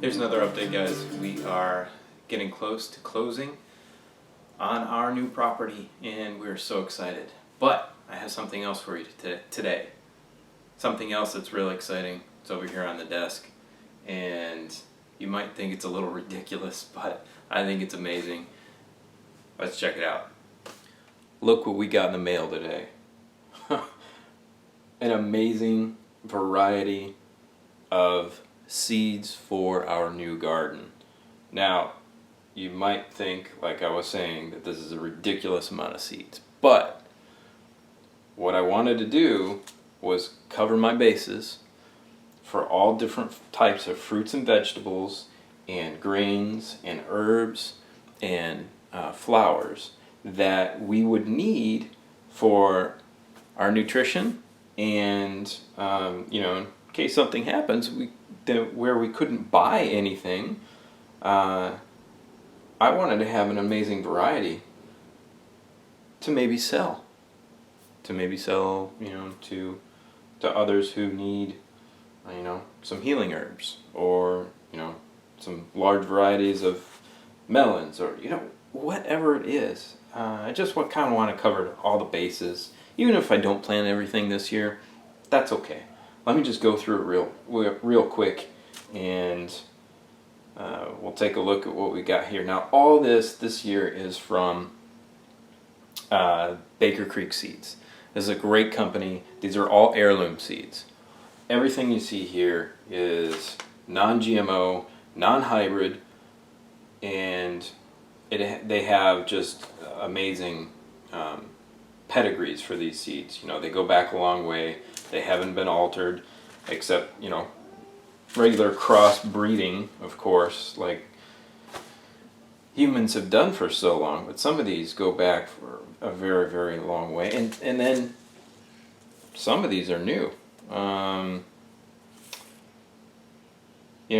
Here's another update, guys. We are getting close to closing on our new property and we're so excited. But I have something else for you today. Something else that's really exciting. It's over here on the desk and you might think it's a little ridiculous, but I think it's amazing. Let's check it out. Look what we got in the mail today. An amazing variety of seeds for our new garden. Now, you might think, like I was saying, that this is a ridiculous amount of seeds, but what I wanted to do was cover my bases for all different types of fruits and vegetables and grains and herbs and flowers that we would need for our nutrition and in case something happens where we couldn't buy anything. I wanted to have an amazing variety to maybe sell to others who need some healing herbs, or some large varieties of melons, or whatever it is. I just kind of want to cover all the bases. Even if I don't plant everything this year, that's okay. Let me just go through it real quick, and we'll take a look at what we got here. Now, all this year is from Baker Creek Seeds. This is a great company. These are all heirloom seeds. Everything you see here is non-GMO, non-hybrid, and they have just amazing pedigrees for these seeds. They go back a long way. They haven't been altered, except regular cross breeding, of course, like humans have done for so long. But some of these go back for a very, very long way, and then some of these are new. I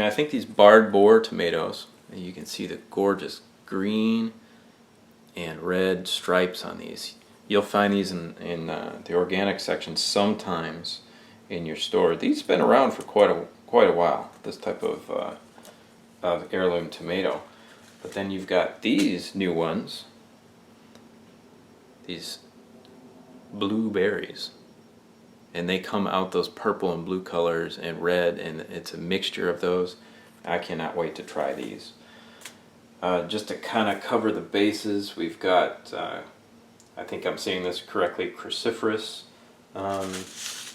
think these barred boar tomatoes, and you can see the gorgeous green and red stripes on these. You'll find these in the organic section sometimes in your store. These have been around for quite a while, this type of heirloom tomato. But then you've got these new ones, these blueberries. And they come out those purple and blue colors and red, and it's a mixture of those. I cannot wait to try these. Just to kind of cover the bases, we've got, I think I'm saying this correctly, cruciferous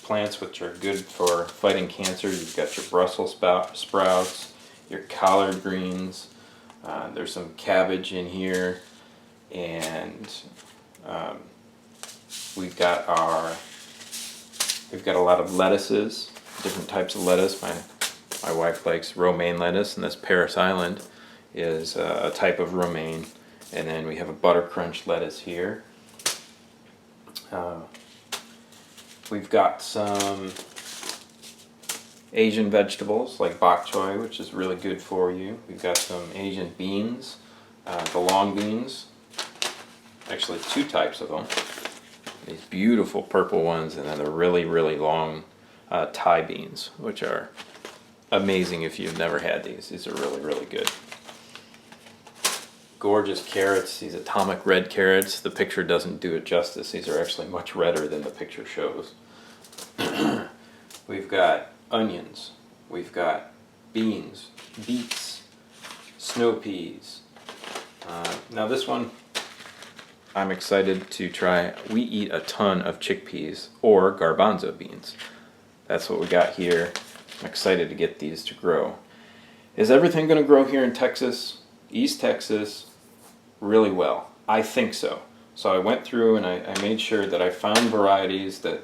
plants, which are good for fighting cancer. You've got your Brussels sprouts, your collard greens, there's some cabbage in here, and we've got a lot of lettuces, different types of lettuce. My wife likes romaine lettuce, and this Paris Island is a type of romaine. And then we have a butter crunch lettuce here. We've got some Asian vegetables like bok choy, which is really good for you. We've got some Asian beans, the long beans, actually two types of them. These beautiful purple ones, and then the really, really long Thai beans, which are amazing if you've never had these. These are really, really good. Gorgeous carrots, these atomic red carrots. The picture doesn't do it justice. These are actually much redder than the picture shows. We've got onions. We've got beans, beets, snow peas. Now this one I'm excited to try. We eat a ton of chickpeas or garbanzo beans. That's what we got here. I'm excited to get these to grow. Is everything going to grow here in Texas, East Texas, really well? I think so. So I went through and I made sure that I found varieties that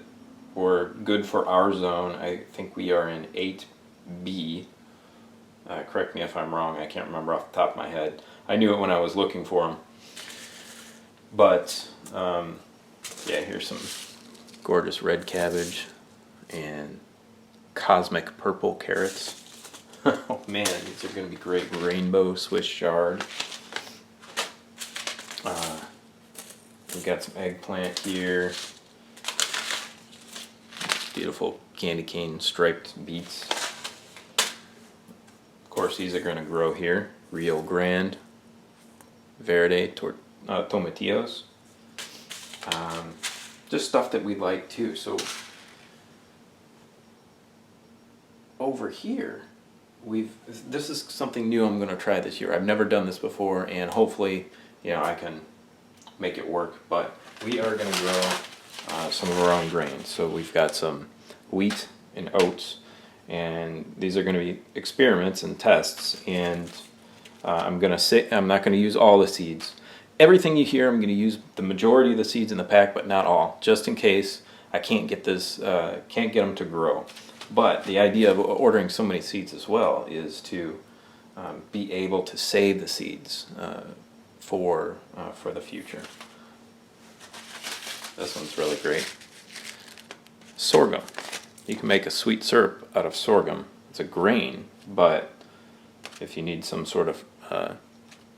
were good for our zone. I think we are in 8B. Correct me if I'm wrong. I can't remember off the top of my head. I knew it when I was looking for them. But, yeah, here's some gorgeous red cabbage and cosmic purple carrots. Oh man, these are going to be great. Rainbow Swiss chard. We've got some eggplant here. Beautiful candy cane striped beets. Of course, these are going to grow here. Rio Grande, Verde, Tomatillos. Just stuff that we like too. So over here, this is something new I'm going to try this year. I've never done this before, and hopefully, I can make it work. But we are going to grow some of our own grains. So we've got some wheat and oats, and these are going to be experiments and tests. And I'm not going to use all the seeds. Everything you hear, I'm going to use the majority of the seeds in the pack, but not all, just in case I can't get them to grow. But the idea of ordering so many seeds as well is to be able to save the seeds for the future. This one's really great. Sorghum. You can make a sweet syrup out of sorghum. It's a grain, but if you need some sort of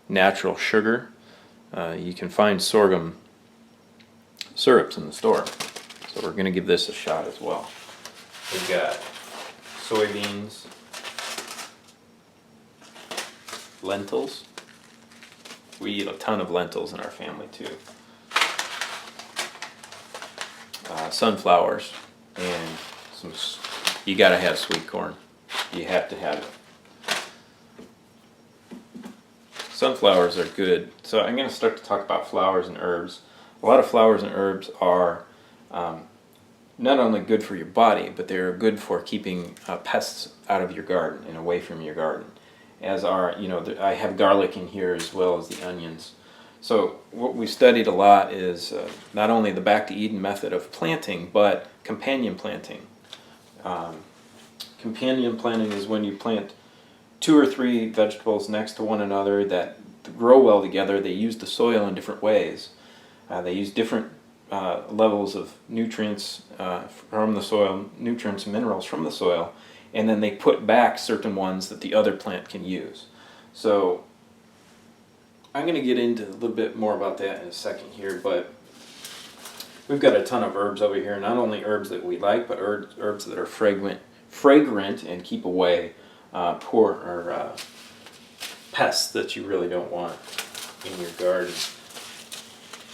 natural sugar, you can find sorghum syrups in the store. So we're going to give this a shot as well. We've got soybeans, lentils. We eat a ton of lentils in our family too. Sunflowers, and you gotta have sweet corn. You have to have it. Sunflowers are good. So I'm going to start to talk about flowers and herbs. A lot of flowers and herbs are not only good for your body, but they're good for keeping pests out of your garden and away from your garden. As are, I have garlic in here as well as the onions. So what we've studied a lot is not only the back to Eden method of planting, but companion planting. Companion planting is when you plant 2 or 3 vegetables next to one another that grow well together. They use the soil in different ways. They use different levels of nutrients from the soil, nutrients and minerals from the soil, and then they put back certain ones that the other plant can use. So I'm going to get into a little bit more about that in a second here, but we've got a ton of herbs over here. Not only herbs that we like, but herbs that are fragrant and keep away pests that you really don't want in your garden.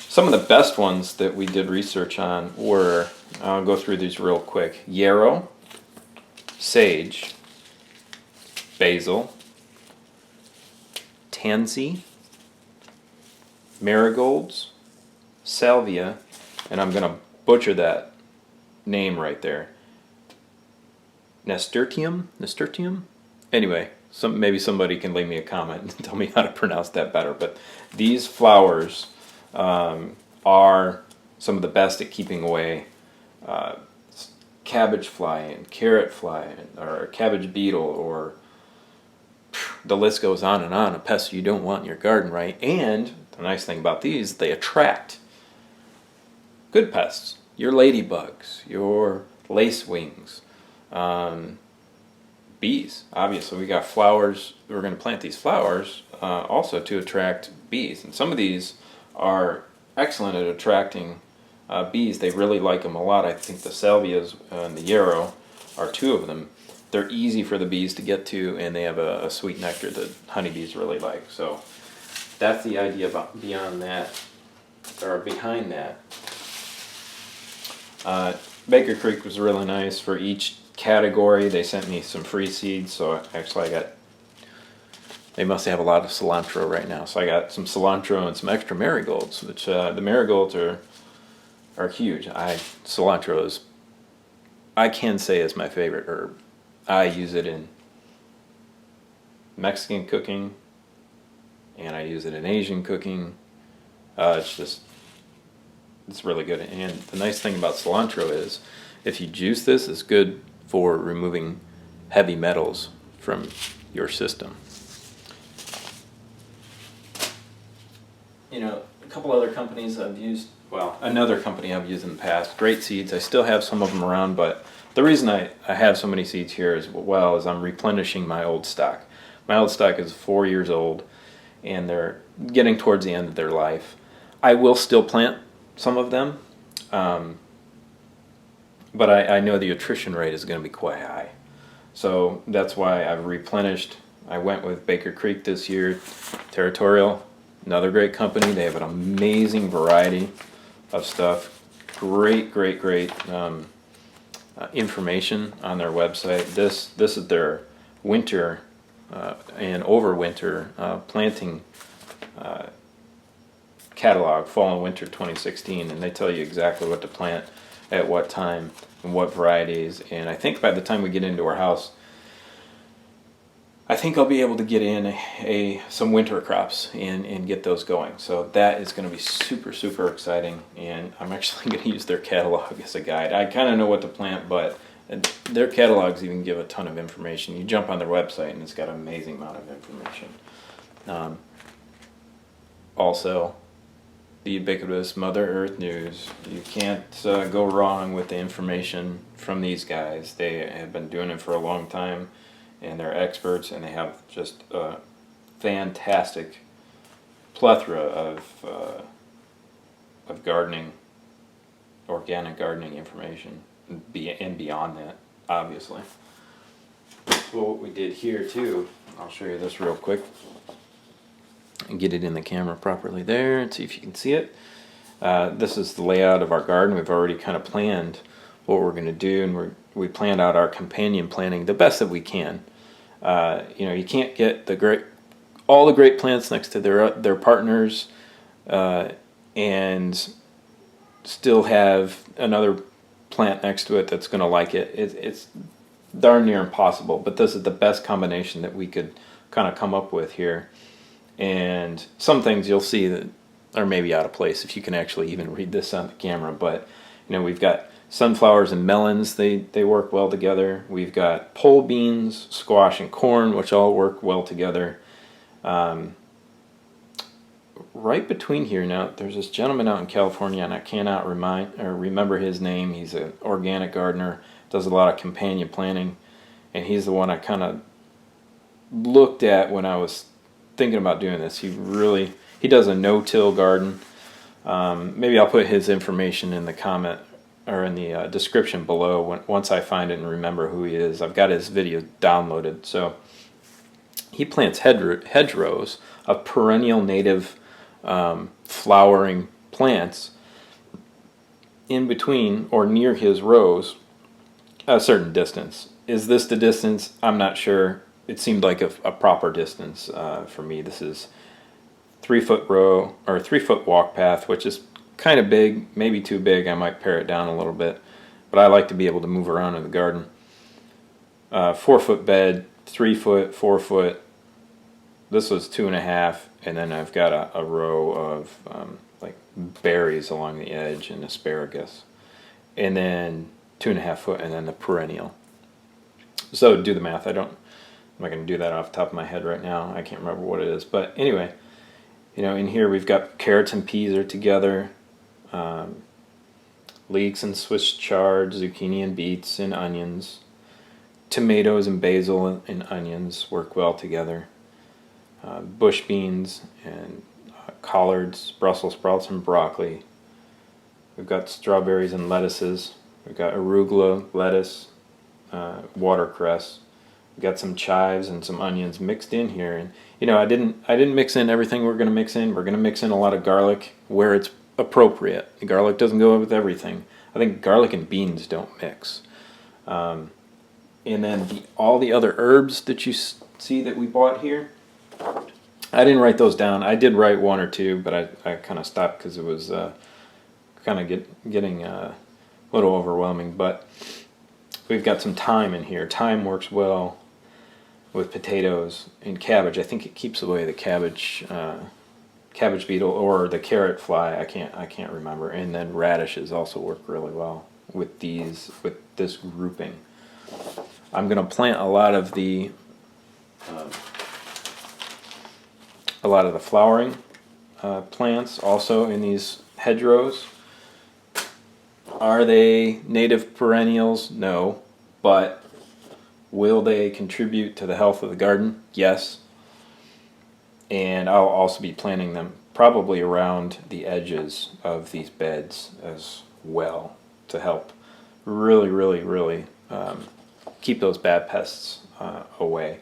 Some of the best ones that we did research on were, I'll go through these real quick: yarrow, sage, basil, tansy, marigolds, salvia, and I'm going to butcher that name right there, nasturtium? Anyway, maybe somebody can leave me a comment and tell me how to pronounce that better. But these flowers are some of the best at keeping away cabbage fly and carrot fly or cabbage beetle, or the list goes on of pests you don't want in your garden, right? And the nice thing about these, they attract good pests. Your ladybugs, your lacewings, bees. Obviously, we got flowers. We're going to plant these flowers also to attract bees. And some of these are excellent at attracting bees. They really like them a lot. I think the salvias and the yarrow are 2 of them. They're easy for the bees to get to, and they have a sweet nectar that honeybees really like. So that's the idea behind that. Baker Creek was really nice. For each category, they sent me some free seeds. So actually, they must have a lot of cilantro right now. So I got some cilantro and some extra marigolds, which the marigolds are huge. Cilantro I can say is my favorite herb. I use it in Mexican cooking, and I use it in Asian cooking. It's really good. And the nice thing about cilantro is, if you juice this, it's good for removing heavy metals from your system. A couple other companies I've used, another company I've used in the past, Great Seeds. I still have some of them around, but the reason I have so many seeds here is I'm replenishing my old stock. My old stock is 4 years old, and they're getting towards the end of their life. I will still plant some of them, but I know the attrition rate is going to be quite high. So that's why I've replenished I went with Baker Creek this year. Territorial, another great company. They have an amazing variety of stuff. Great information on their website. This is their winter and overwinter planting catalog, fall and winter 2016, and they tell you exactly what to plant at what time and what varieties. And I think by the time we get into our house, I think I'll be able to get in some winter crops and get those going. So that is going to be super exciting, and I'm actually going to use their catalog as a guide. I kind of know what to plant, but their catalogs even give a ton of information. You jump on their website and it's got an amazing amount of information. Also, the ubiquitous Mother Earth News. You can't go wrong with the information from these guys. They have been doing it for a long time, and they're experts, and they have just a fantastic plethora of gardening, organic gardening information, and beyond that, obviously. Well, what we did here too, I'll show you this real quick and get it in the camera properly there and see if you can see it. This is the layout of our garden. We've already kind of planned what we're going to do, and we planned out our companion planting the best that we can. You can't get all the great plants next to their partners and still have another plant next to it that's going to like it. It's darn near impossible, but this is the best combination that we could kind of come up with here. And some things you'll see that are maybe out of place if you can actually even read this on the camera, but we've got sunflowers and melons. They work well together. We've got pole beans, squash, and corn, which all work well together. Right between here now, there's this gentleman out in California, and I cannot remember his name. He's an organic gardener, does a lot of companion planting, and he's the one I kind of looked at when I was thinking about doing this. He does a no-till garden. Maybe I'll put his information in the comment or in the description below once I find it and remember who he is. I've got his video downloaded. So he plants hedgerows of perennial native flowering plants in between or near his rows a certain distance. Is this the distance? I'm not sure. It seemed like a proper distance for me. This is 3-foot row or 3-foot walk path, which is kind of big, maybe too big. I might pare it down a little bit, but I like to be able to move around in the garden. 4-foot bed, 3-foot, 4-foot. This was 2.5, and then I've got a row of like berries along the edge and asparagus, and then 2.5 foot, and then the perennial. So do the math. I'm not going to do that off the top of my head right now. I can't remember what it is. But anyway, in here we've got carrots and peas are together. Leeks and Swiss chard, zucchini and beets and onions. Tomatoes and basil and onions work well together. Bush beans and collards, Brussels sprouts and broccoli. We've got strawberries and lettuces. We've got arugula, lettuce, watercress. We've got some chives and some onions mixed in here, and I didn't mix in everything we're going to mix in. We're going to mix in a lot of garlic where it's appropriate. The garlic doesn't go with everything. I think garlic and beans don't mix. And then all the other herbs that you see that we bought here, I didn't write those down. I did write one or two, but I kind of stopped because it was kind of getting a little overwhelming. But we've got some thyme in here. Thyme works well with potatoes and cabbage. I think it keeps away the cabbage beetle or the carrot fly. I can't remember. And then radishes also work really well with this grouping. I'm going to plant a lot of the flowering plants also in these hedgerows. Are they native perennials? No. But will they contribute to the health of the garden? Yes. And I'll also be planting them probably around the edges of these beds as well to help really keep those bad pests away.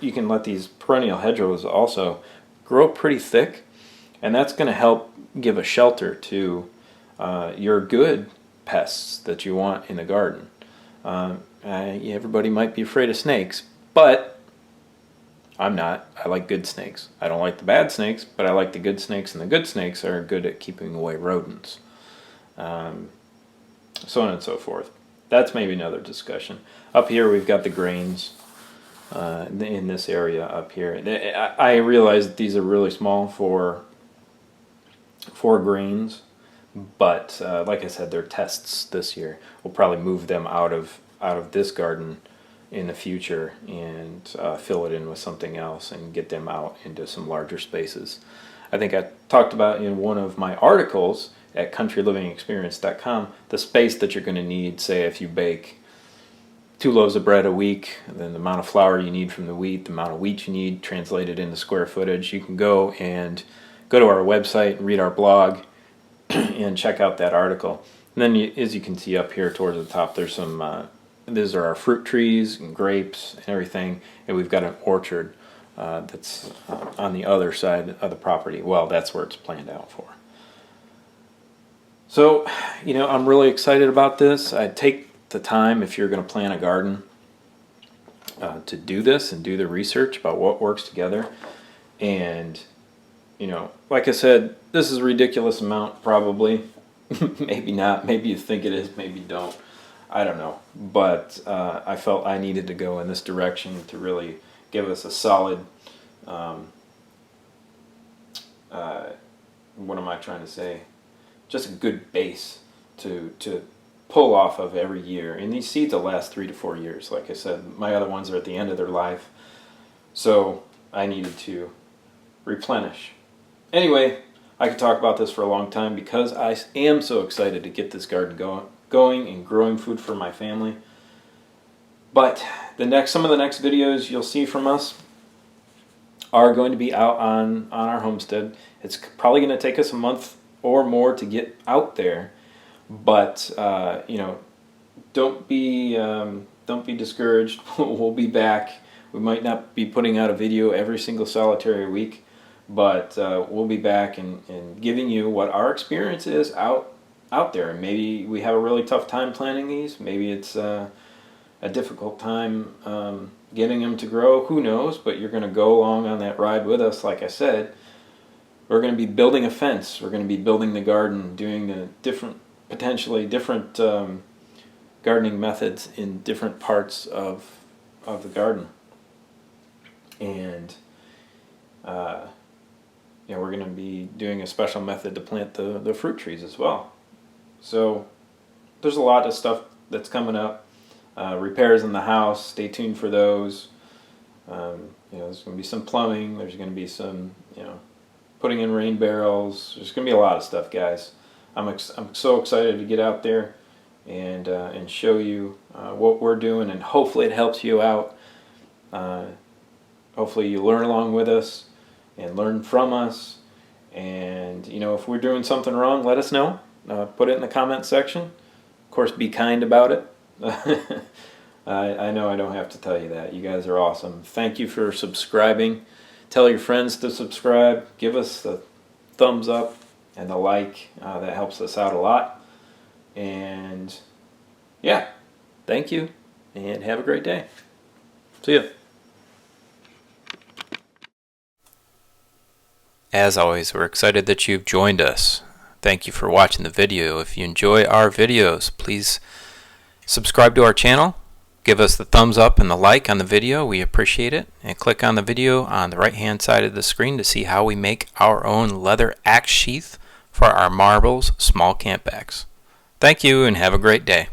you can let these perennial hedgerows also grow pretty thick, and that's going to help give a shelter to your good pests that you want in the garden. Everybody might be afraid of snakes, but I'm not. I like good snakes. I don't like the bad snakes, but I like the good snakes, and the good snakes are good at keeping away rodents. So on and so forth. That's maybe another discussion. Up here we've got the grains in this area up here. I realize that these are really small for grains, but like I said, they're tests this year. We'll probably move them out of this garden in the future and fill it in with something else and get them out into some larger spaces. I think I talked about in one of my articles at countrylivingexperience.com the space that you're going to need, say if you bake 2 loaves of bread a week, then the amount of flour you need from the wheat, the amount of wheat you need translated into square footage. You can go to our website and read our blog and check out that article. And then as you can see up here towards the top, there's some, these are our fruit trees and grapes and everything, and we've got an orchard that's on the other side of the property. Well, that's where it's planned out for. So, I'm really excited about this. I'd take the time, if you're going to plant a garden, to do this and do the research about what works together. And, like I said, this is a ridiculous amount, probably. Maybe not. Maybe you think it is. Maybe you don't. I don't know. But I felt I needed to go in this direction to really give us a solid, what am I trying to say? Just a good base to pull off of every year. And these seeds will last 3 to 4 years. Like I said, my other ones are at the end of their life. So I needed to replenish. Anyway, I could talk about this for a long time because I am so excited to get this garden going and growing food for my family. But some of the next videos you'll see from us are going to be out on our homestead. It's probably going to take us a month or more to get out there, but don't be discouraged. We'll be back. We might not be putting out a video every single solitary week, but we'll be back and giving you what our experience is out there. And maybe we have a really tough time planting these. Maybe it's a difficult time getting them to grow. Who knows? But you're going to go along on that ride with us. Like I said, we're going to be building a fence. We're going to be building the garden, doing the potentially different gardening methods in different parts of the garden. And we're going to be doing a special method to plant the fruit trees as well. So there's a lot of stuff that's coming up. Repairs in the house, stay tuned for those. There's going to be some plumbing. There's going to be some, putting in rain barrels. There's going to be a lot of stuff, guys. I'm so excited to get out there and show you what we're doing, and hopefully it helps you out. Hopefully you learn along with us and learn from us. And if we're doing something wrong, let us know. Put it in the comment section. Of course, be kind about it. I know I don't have to tell you that. You guys are awesome. Thank you for subscribing. Tell your friends to subscribe. Give us the thumbs up and the like. That helps us out a lot. And yeah, thank you and have a great day. See ya. As always, we're excited that you've joined us. Thank you for watching the video. If you enjoy our videos, please subscribe to our channel. Give us the thumbs up and the like on the video. We appreciate it. And click on the video on the right hand side of the screen to see how we make our own leather axe sheath for our marbles small camp axe. Thank you and have a great day.